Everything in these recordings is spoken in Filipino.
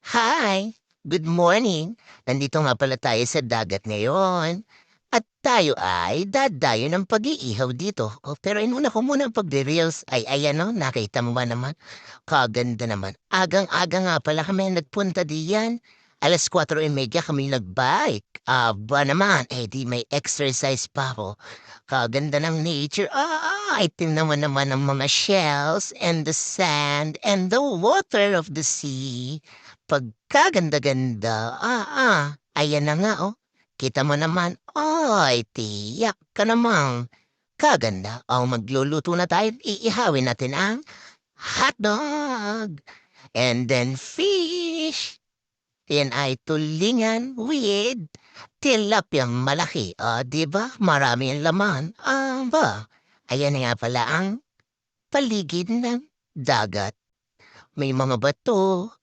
Hi! Good morning! Nandito nga pala tayo sa dagat ngayon. At tayo ay dadayo ng pag-iihaw dito. Pero inuna ko muna ang pagre-reels. Ay, ayan o, nakita mo ba naman? Kaganda naman. Agang-aga nga pala kami nagpunta diyan. 4:30 kami nag-bike. Ba naman, di may exercise pa ako. Kaganda ng nature. Tingnan mo naman ang mga shells and the sand and the water of the sea. Pagkaganda-ganda. Ayan na nga, oh. Kita mo naman. Ay, tiyak ka namang. Kaganda. Magluluto na tayo. Iihawin natin ang hotdog. And then fish. Yan ay tulingan with tilapia malaki. Di ba? Marami ang laman. Ayan na nga pala ang paligid ng dagat. May mga bato.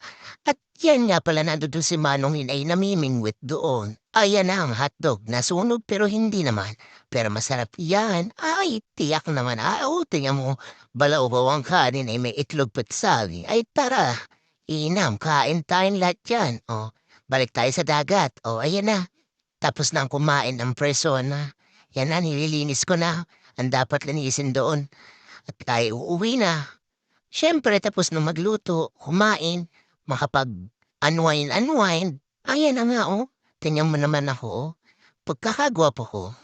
At yan nga pala nandoon si Manong Inay namimingwit doon. Ayan na ang hotdog. Nasunog pero hindi naman. Pero masarap yan. Ay, tiyak naman. Tingnan mo. Balaubaw ang kanin ay may itlog patsali. Ay, tara. Inam, kain tayong lahat yan. Balik tayo sa dagat. Ayan na. Tapos na ang kumain ng persona. Yan na, nililinis ko na. Ang dapat linisin doon. At tayo uuwi na. Siyempre, tapos na magluto, kumain, makapag-unwind. Ayan na nga, oh. Tingnan mo naman ako, oh. Pagkakagwapo ko.